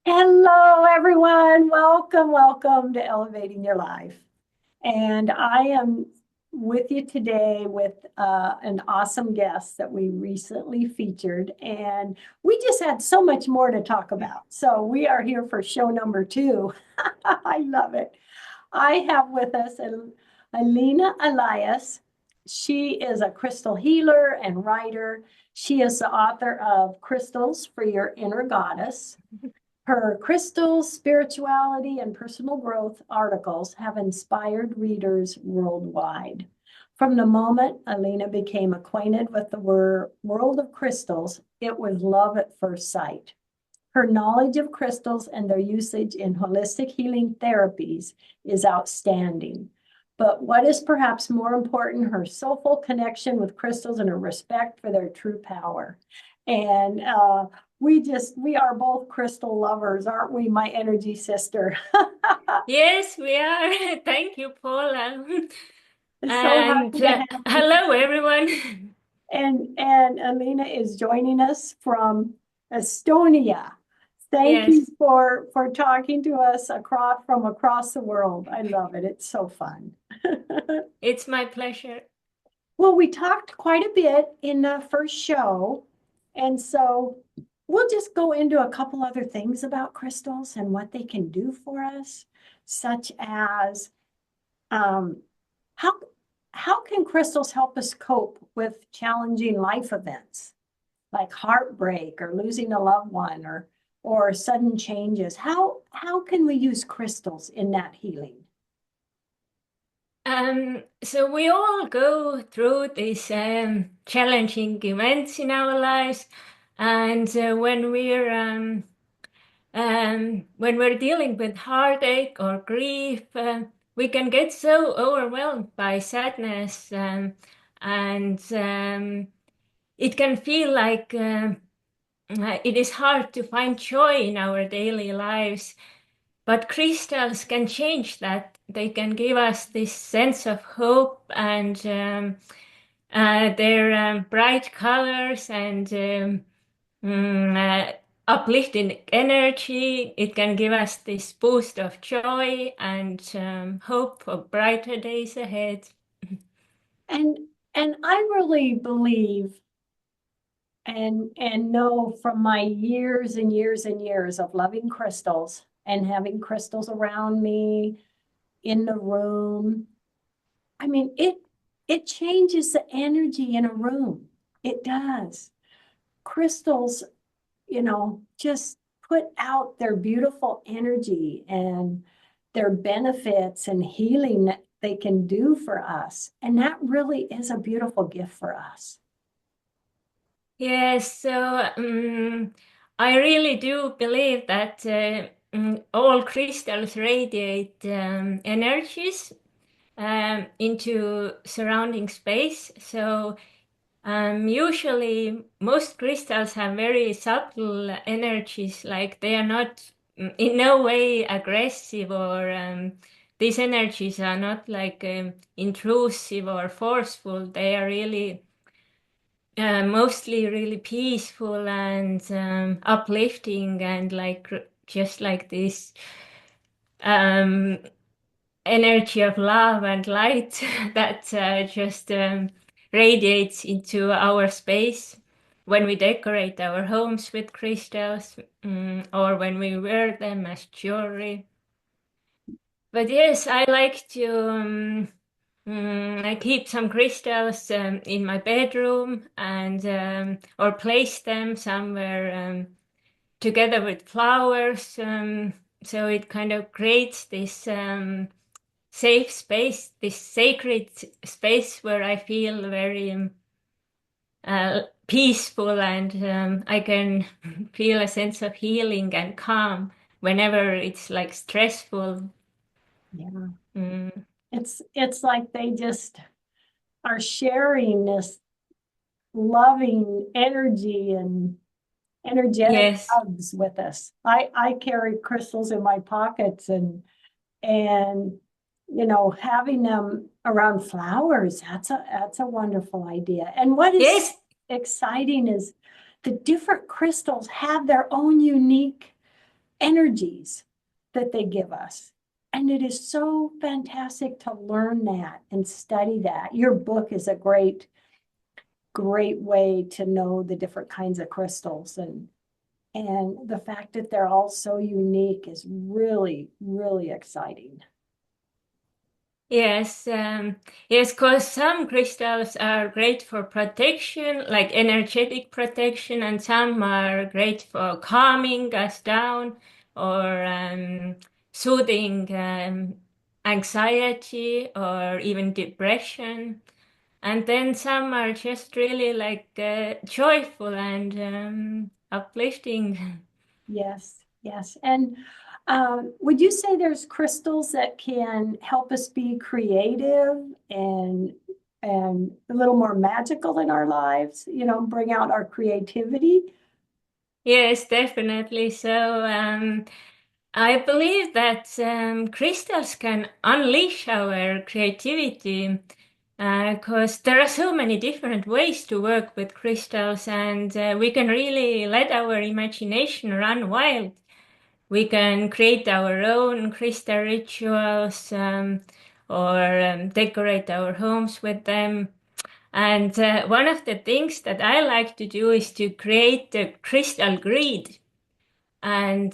Hello, everyone. Welcome to Elevating Your Life. And I am with you today with an awesome guest that we recently featured. And we just had so much more to talk about. So we are here for show number two. I love it. I have with us Elina Allias. She is a crystal healer and writer. She is the author of Crystals for Your Inner Goddess. Her crystals, spirituality, and personal growth articles have inspired readers worldwide. From the moment Elina became acquainted with the world of crystals, it was love at first sight. Her knowledge of crystals and their usage in holistic healing therapies is outstanding. But what is perhaps more important, her soulful connection with crystals and her respect for their true power. And we are both crystal lovers, aren't we, my energy sister? Yes, we are. Thank you, Paula. So And happy to have you. hello, everyone. And Elina is joining us from Estonia. Thank you Yes, for talking to us across the world. I love it. It's so fun. it's my pleasure. Well, we talked quite a bit in the first show, and so we'll just go into a couple other things about crystals and what they can do for us, such as um, how how can crystals help us cope with challenging life events like heartbreak or losing a loved one or sudden changes? How can we use crystals in that healing? So we all go through these challenging events in our lives, and when we're dealing with heartache or grief, we can get so overwhelmed by sadness, and it can feel like it is hard to find joy in our daily lives, but crystals can change that. They can give us this sense of hope and their bright colors and uplifting energy. It can give us this boost of joy and hope for brighter days ahead. And and I really believe and know from my years and years and years of loving crystals and having crystals around me in the room. I mean, it changes the energy in a room. It does. Crystals, just put out their beautiful energy and their benefits and healing that they can do for us. And that really is a beautiful gift for us. Yes, so I really do believe that all crystals radiate energies into surrounding space. So usually most crystals have very subtle energies, like they are not in no way aggressive or these energies are not like intrusive or forceful. They are really mostly really peaceful and uplifting and like just like this um, energy of love and light that just radiates into our space when we decorate our homes with crystals, or when we wear them as jewelry. But yes, I like to I keep some crystals in my bedroom and or place them somewhere together with flowers. So it kind of creates this safe space, this sacred space where I feel very peaceful and I can feel a sense of healing and calm whenever it's like stressful. Yeah. Mm, It's like they just are sharing this loving energy and energetic yes. hugs with us. I carry crystals in my pockets and having them around flowers, that's a wonderful idea. And what is Yes. exciting is the different crystals have their own unique energies that they give us. And it is so fantastic to learn that and study that. Your book is a great way to know the different kinds of crystals, and the fact that they're all so unique is really exciting. Yes, yes, because some crystals are great for protection, like energetic protection, and some are great for calming us down or soothing anxiety or even depression. And then some are just really like joyful and uplifting. Yes, yes. And would you say there's crystals that can help us be creative and a little more magical in our lives, bring out our creativity? Yes, definitely. So I believe that crystals can unleash our creativity because there are so many different ways to work with crystals, and we can really let our imagination run wild. We can create our own crystal rituals or decorate our homes with them. And one of the things that I like to do is to create a crystal grid. And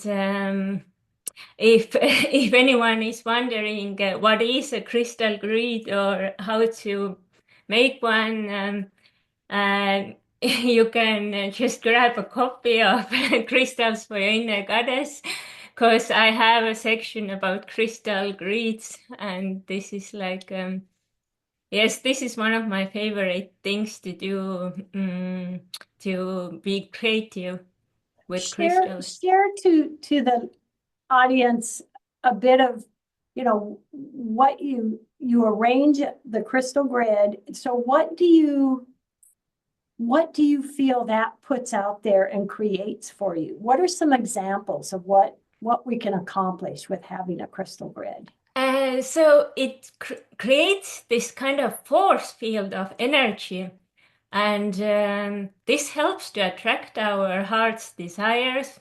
if if anyone is wondering what is a crystal grid or how to make one, you can just grab a copy of Crystals for Your Inner Goddess, because I have a section about crystal grids, and this is like yes, this is one of my favorite things to do, to be creative with crystals. Share to the audience a bit of, what you arrange the crystal grid. So what do you feel that puts out there and creates for you? What are some examples of what we can accomplish with having a crystal grid? So it creates this kind of force field of energy, and this helps to attract our heart's desires.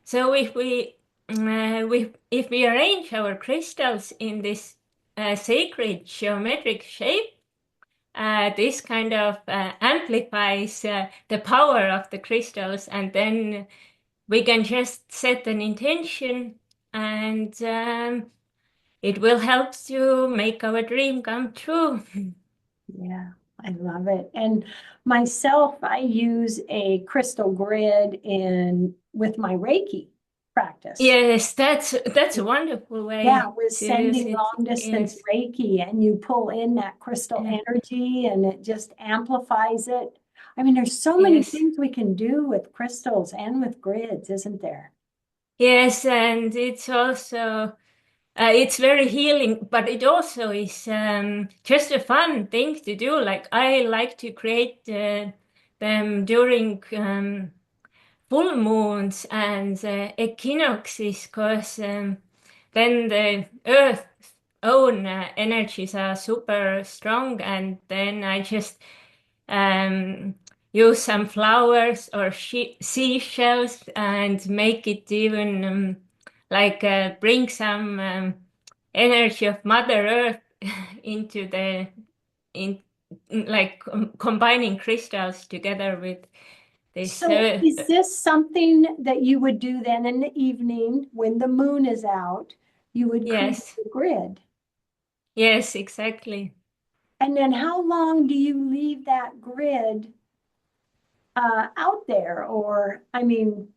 So if we arrange our crystals in this sacred geometric shape, this kind of amplifies the power of the crystals, and then we can just set an intention, and it will help to make our dream come true. Yeah, I love it. And myself, I use a crystal grid in with my Reiki practice. Yes, that's a wonderful Yeah, way with to use sending it. long distance Yes. Reiki, and you pull in that crystal Yeah. energy and it just amplifies it. I mean, there's so many Yes. things we can do with crystals and with grids, isn't there? Yes, and it's also it's very healing, but it also is just a fun thing to do. Like I like to create them during full moons and equinoxes, because then the Earth's own energies are super strong, and then I just um, use some flowers or seashells and make it even like bring some energy of Mother Earth into the in like combining crystals together with this. So is this something that you would do then in the evening when the moon is out? You would create Yes, a grid. yes, exactly. And then how long do you leave that grid out there? Or, I mean,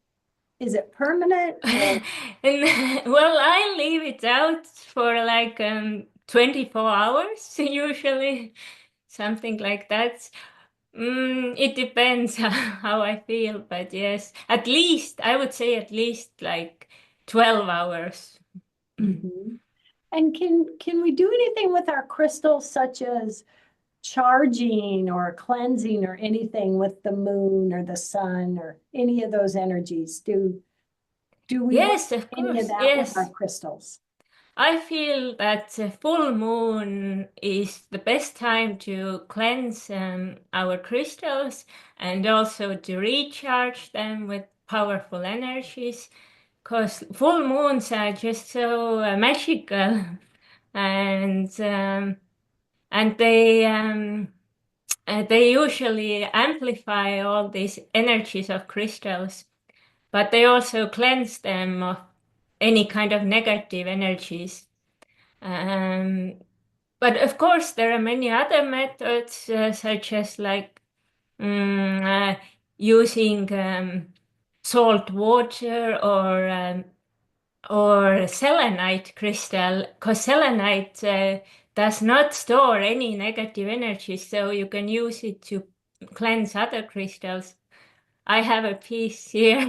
is it permanent or? And well, I leave it out for like 24 hours usually, something like that. It depends how I feel, but yes, at least I would say at least like 12 hours. Mhm. And can we do anything with our crystals such as charging or cleansing or anything with the moon or the sun or any of those energies? Do we want Yes, of any of course. that with our Yes. crystals? I feel that the full moon is the best time to cleanse our crystals and also to recharge them with powerful energies. because full moons are just so magical, and and they usually amplify all these energies of crystals, but they also cleanse them of any kind of negative energies. Um, but of course, there are many other methods, such as like using salt water or selenite crystal, because selenite does not store any negative energy, so you can use it to cleanse other crystals. I have a piece here,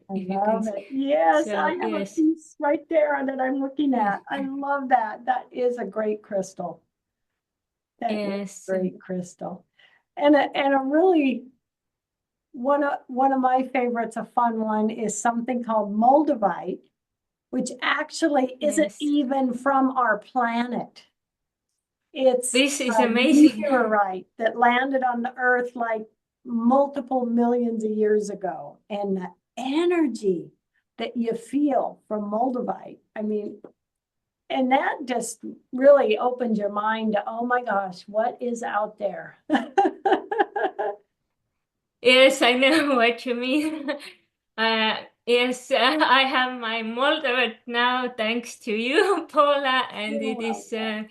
I if you can love see. it. Yes, I So have a yes, piece right there that I'm looking yes, at. I love that. That is a great crystal. That is a yes, great crystal. And a really one of my favorites, a fun one, is something called moldavite, which actually isn't yes. even from our planet. It's This is a amazing. meteorite that landed on the earth like multiple millions of years ago. And the energy that you feel from moldavite, I mean, and that just really opens your mind to, oh my gosh, what is out there? Yes, I know what you mean. Yes, I have my Moldova now, thanks to you, Paula, and You're it is. welcome.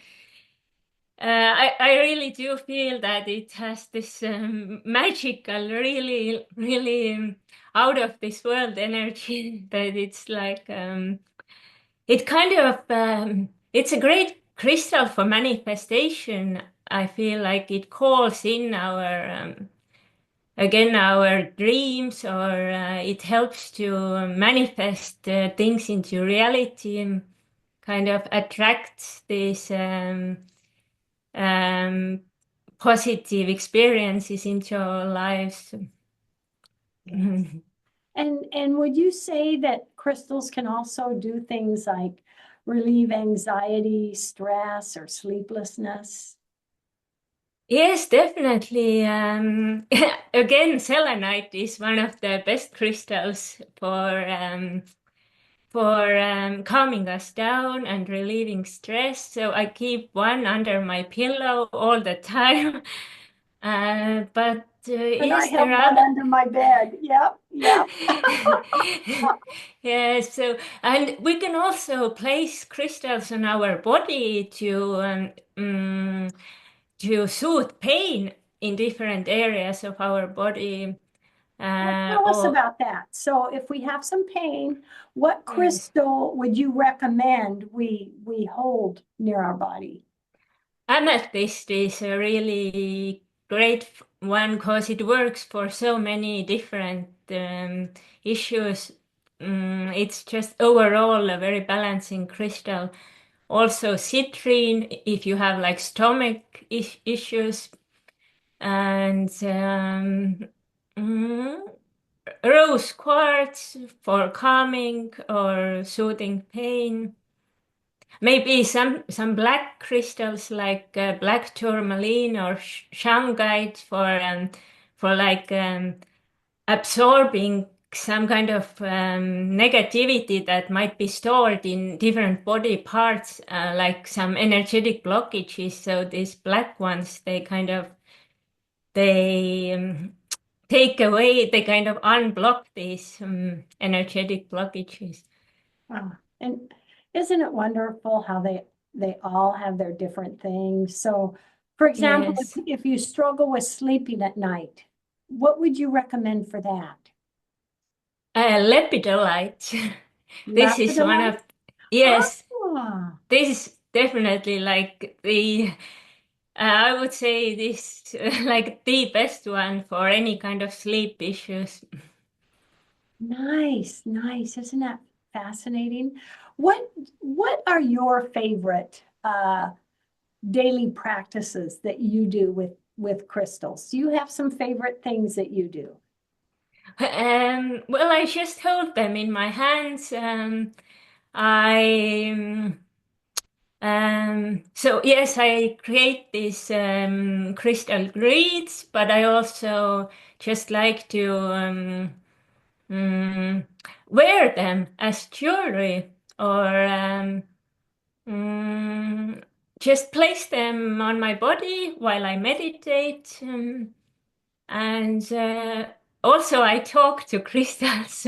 I really do feel that it has this magical, really, really out of this world energy. That it's like it kind of it's a great crystal for manifestation. I feel like it calls in our again our dreams, or it helps to manifest things into reality, and kind of attracts these um, positive experiences into our lives. Yes. And would you say that crystals can also do things like relieve anxiety, stress, or sleeplessness? Yes, definitely. Again, selenite is one of the best crystals for calming us down and relieving stress. So I keep one under my pillow all the time. But And I yes, have there are one other. under my bed. Yep, yep. Yeah, so and we can also place crystals on our body to soothe pain in different areas of our body. Well, tell us Or about that. So if we have some pain, what yes, crystal would you recommend we hold near our body? amethyst is a really great one because it works for so many different issues. It's just overall a very balancing crystal. Also, citrine if you have like stomach issues, and mm, rose quartz for calming or soothing pain. Maybe some black crystals like black tourmaline or shungite for like absorbing some kind of negativity that might be stored in different body parts, like some energetic blockages. So these black ones, they take away, they kind of unblock these energetic blockages. And isn't it wonderful how they all have their different things? So, for example, Yes. if you struggle with sleeping at night, what would you recommend for that? Lepidolite. This is one Lapidolite? of, yes, Ah, this is definitely like I would say this like the best one for any kind of sleep issues. nice, nice. Isn't that fascinating? What what are your favorite daily practices that you do with crystals? Do you have some favorite things that you do? Well, I just hold them in my hands. I so yes, I create these crystal grids, but I also just like to mm, wear them as jewelry or mm, just place them on my body while I meditate. And also, I talk to crystals.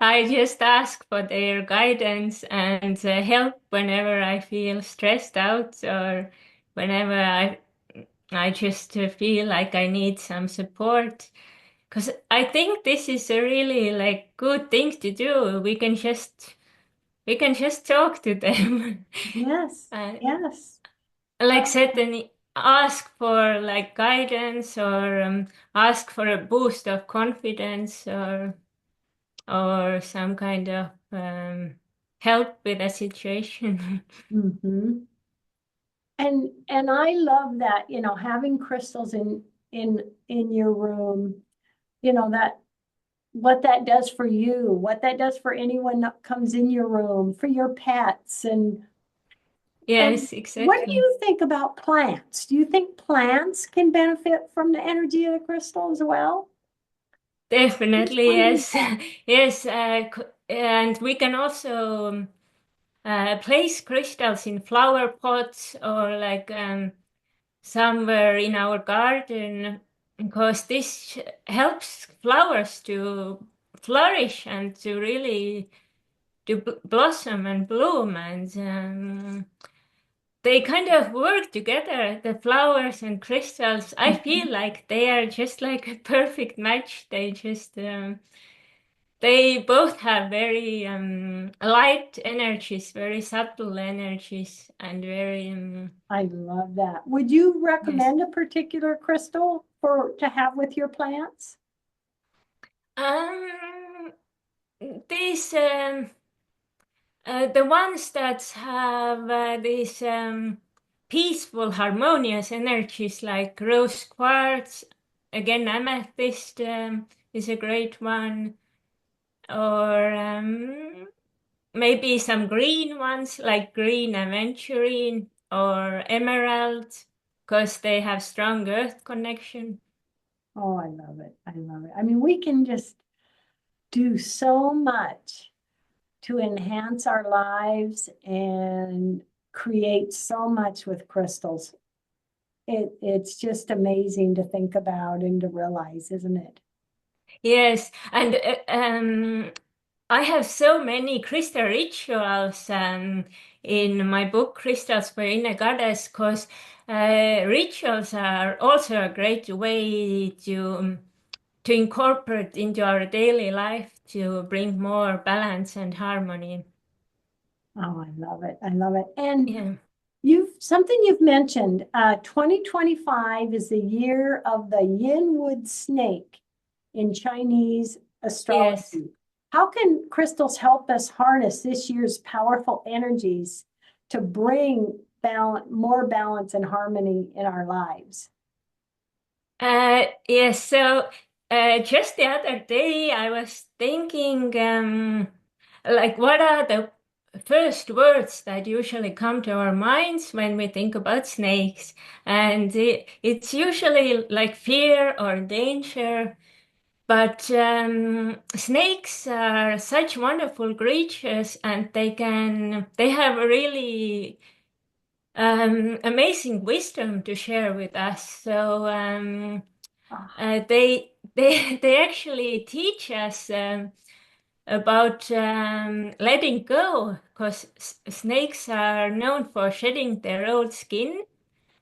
I just ask for their guidance and help whenever I feel stressed out or whenever I just feel like I need some support. Because I think this is a really like good thing to do. We can just talk to them. Yes, uh, yes. like Oh, set an ask for like guidance or ask for a boost of confidence or some kind of help with a situation. mhm. And I love that, having crystals in your room, that what that does for you, what that does for anyone that comes in your room, for your pets, and Yes, what do exactly. you think about plants? Do you think plants can benefit from the energy of the crystal as well? Just Definitely, wondering yes. that. Yes, and we can also place crystals in flower pots or like somewhere in our garden because this helps flowers to flourish and to really to blossom and bloom and they kind of work together, the flowers and crystals. I feel like they are just like a perfect match. They both have very light energies, very subtle energies, and very I love that. Would you yes. recommend a particular crystal to have with your plants? Um, these the ones that have these peaceful, harmonious energies like rose quartz, again amethyst is a great one, or maybe some green ones like green aventurine or emerald, because they have strong earth connection. Oh, I love it. I love it. I mean, we can just do so much to enhance our lives and create so much with crystals. It's just amazing to think about and to realize, isn't it? Yes, and I have so many crystal rituals in my book, Crystals for Inner Goddess, because rituals are also a great way to incorporate into our daily life to bring more balance and harmony. Oh, I love it. I love it. And Yeah. something you've mentioned, 2025 is the year of the Yinwood snake in Chinese Yes. astrology. How can crystals help us harness this year's powerful energies to bring more balance and harmony in our lives? Yes. So just the other day, I was thinking, like, what are the first words that usually come to our minds when we think about snakes? And it's usually like fear or danger. But snakes are such wonderful creatures, and they have a really amazing wisdom to share with us. So Ah, they actually teach us about letting go, because snakes are known for shedding their old skin.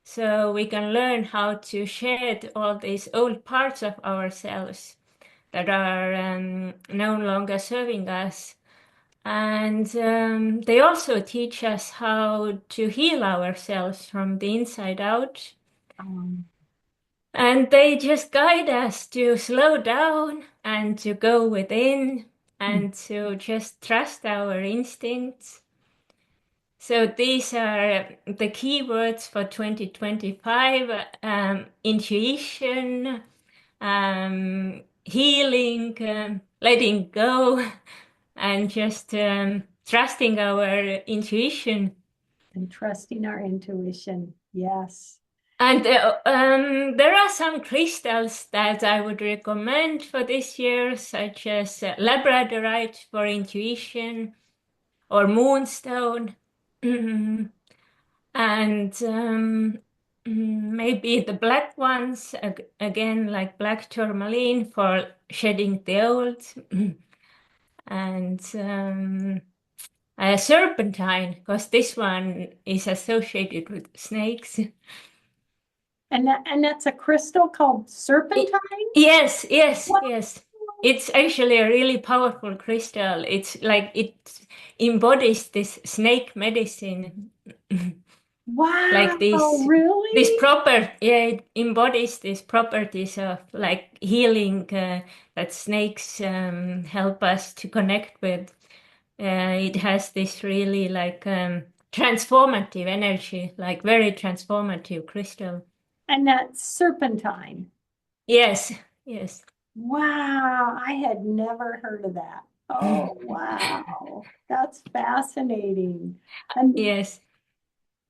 So we can learn how to shed all these old parts of ourselves that are no longer serving us. And they also teach us how to heal ourselves from the inside out. um, And they just guide us to slow down and to go within and to just trust our instincts. So these are the key words for 2025, intuition, healing, letting go, and just trusting our intuition. and trusting our intuition. Yes. And there are some crystals that I would recommend for this year, such as labradorite for intuition or moonstone. And maybe the black ones, again, like black tourmaline for shedding the old. And serpentine, because this one is associated with snakes. And that's a crystal called I- serpentine? Yes, yes, Wow. yes. It's actually a really powerful crystal. It's like it embodies this snake medicine. Like Wow, this really? proper, yeah, it embodies these properties of like healing that snakes help us to connect with. It has this really like transformative energy, like very transformative crystal. And that's serpentine. Yes, yes. Wow, I had never heard of that. Oh, wow. That's fascinating. And Yes.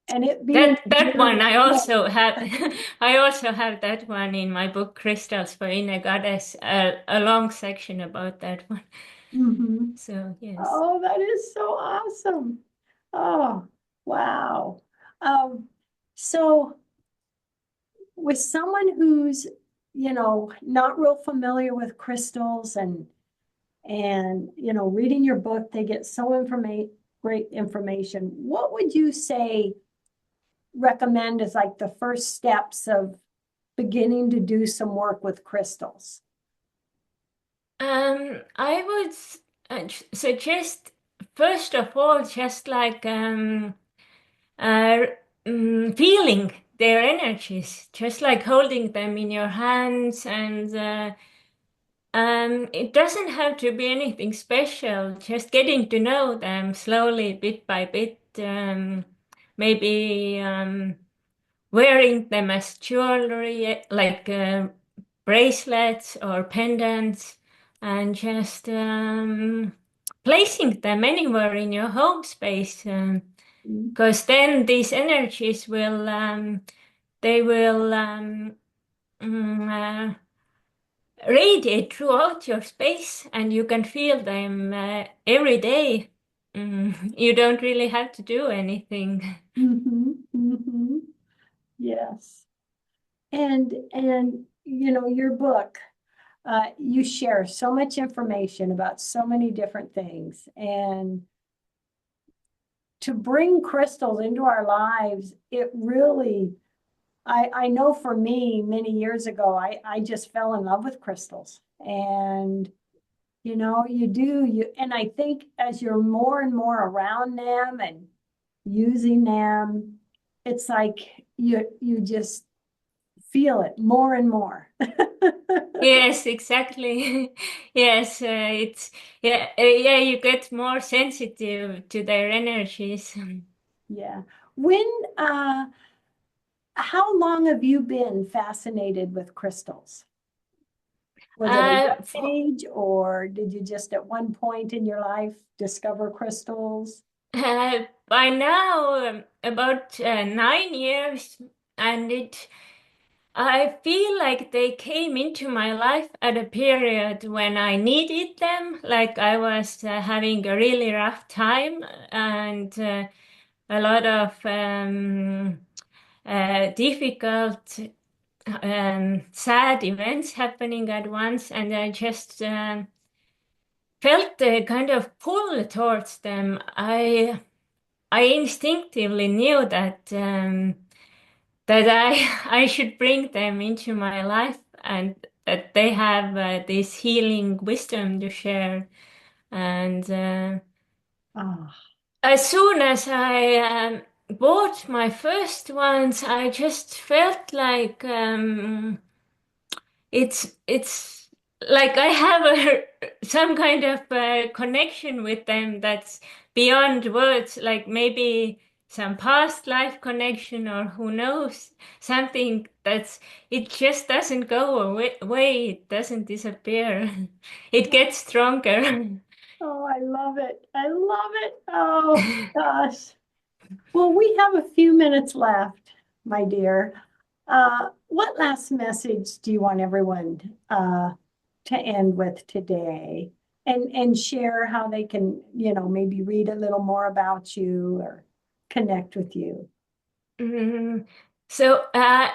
and it being That near one the I also snake. have. I also have that one in my book Crystals for Inner Goddess, a long section about that one. Hmm. So yes. Oh, that is so awesome. Oh, wow. Um, so with someone who's, not real familiar with crystals and reading your book, they get so great information. What would you say recommend as like the first steps of beginning to do some work with crystals? I would suggest first of all just like uh, feeling their energies, just like holding them in your hands and. It doesn't have to be anything special, just getting to know them slowly, bit by bit. Maybe wearing them as jewelry, like bracelets or pendants, and just placing them anywhere in your home space. Mm. Because then these energies will, they will radiate throughout your space and you can feel them every day. You don't really have to do anything. Mm-hmm, mm-hmm. Yes. And your book, you share so much information about so many different things. And to bring crystals into our lives, it really, I know for me, many years ago, I just fell in love with crystals. And and I think as you're more and more around them and using them, it's like you just feel it more and more. Yes, exactly. Yes, it's yeah, you get more sensitive to their energies. Yeah. When, how long have you been fascinated with crystals? Was it a young For, age, or did you just at one point in your life discover crystals? by now, about 9 years, and it I feel like they came into my life at a period when I needed them, like I was having a really rough time and a lot of difficult, sad events happening at once, and I just felt the kind of pull towards them. I instinctively knew that I should bring them into my life and that they have this healing wisdom to share. And Ah, as soon as I bought my first ones, I just felt like it's like I have some kind of connection with them that's beyond words, like maybe some past life connection or who knows, something that's it just doesn't go away, it doesn't disappear. It gets stronger. oh, I love it. I love it. Oh, gosh. Well, we have a few minutes left, my dear. What last message do you want everyone to end with today? And share how they can, maybe read a little more about you or connect with you. Mm, So,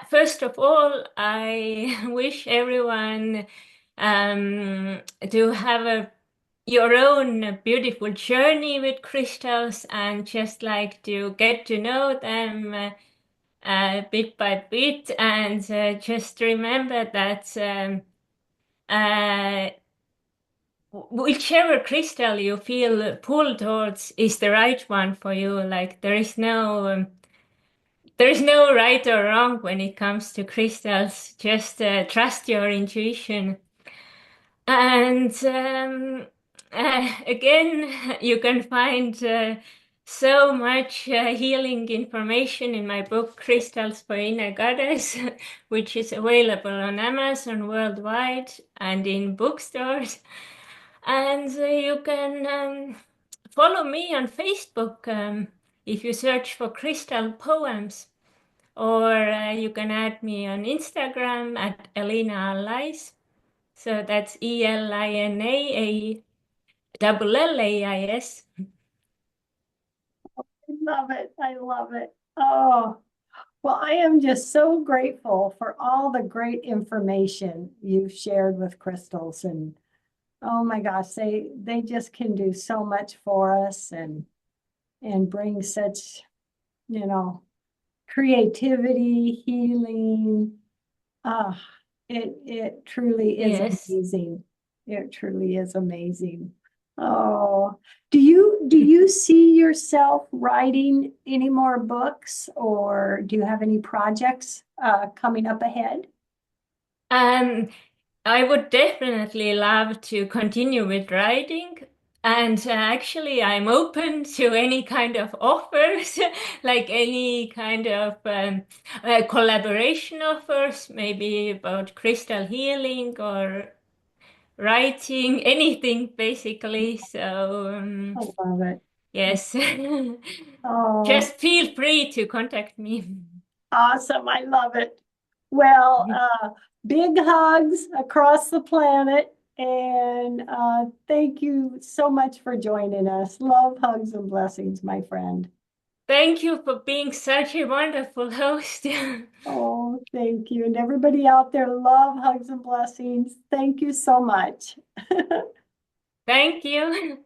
first of all, I wish everyone to have your own beautiful journey with crystals and just like to get to know them bit by bit, and just remember that uh, whichever crystal you feel pulled towards is the right one for you. Like there is no right or wrong when it comes to crystals. Just trust your intuition. And again, you can find so much healing information in my book, Crystals for Inner Goddess, which is available on Amazon worldwide and in bookstores. And you can follow me on Facebook if you search for Crystal Poems. Or you can add me on Instagram at Elina Allais. So that's ELINA I love it. I love it. Oh, well, I am just so grateful for all the great information you've shared with crystals. And oh my gosh, they just can do so much for us and bring such, you know, creativity, healing. Ah, it truly is Yes. amazing. It truly is amazing. Oh, do you see yourself writing any more books, or do you have any projects coming up ahead? Um, I would definitely love to continue with writing. And actually, I'm open to any kind of offers, like any kind of collaboration offers, maybe about crystal healing or writing, anything basically. So, I love it. yes, Oh, just feel free to contact me. awesome. I love it. Well, big hugs across the planet. And thank you so much for joining us. Love, hugs, and blessings, my friend. Thank you for being such a wonderful host. Oh, thank you. And everybody out there, love, hugs, and blessings. Thank you so much. Thank you.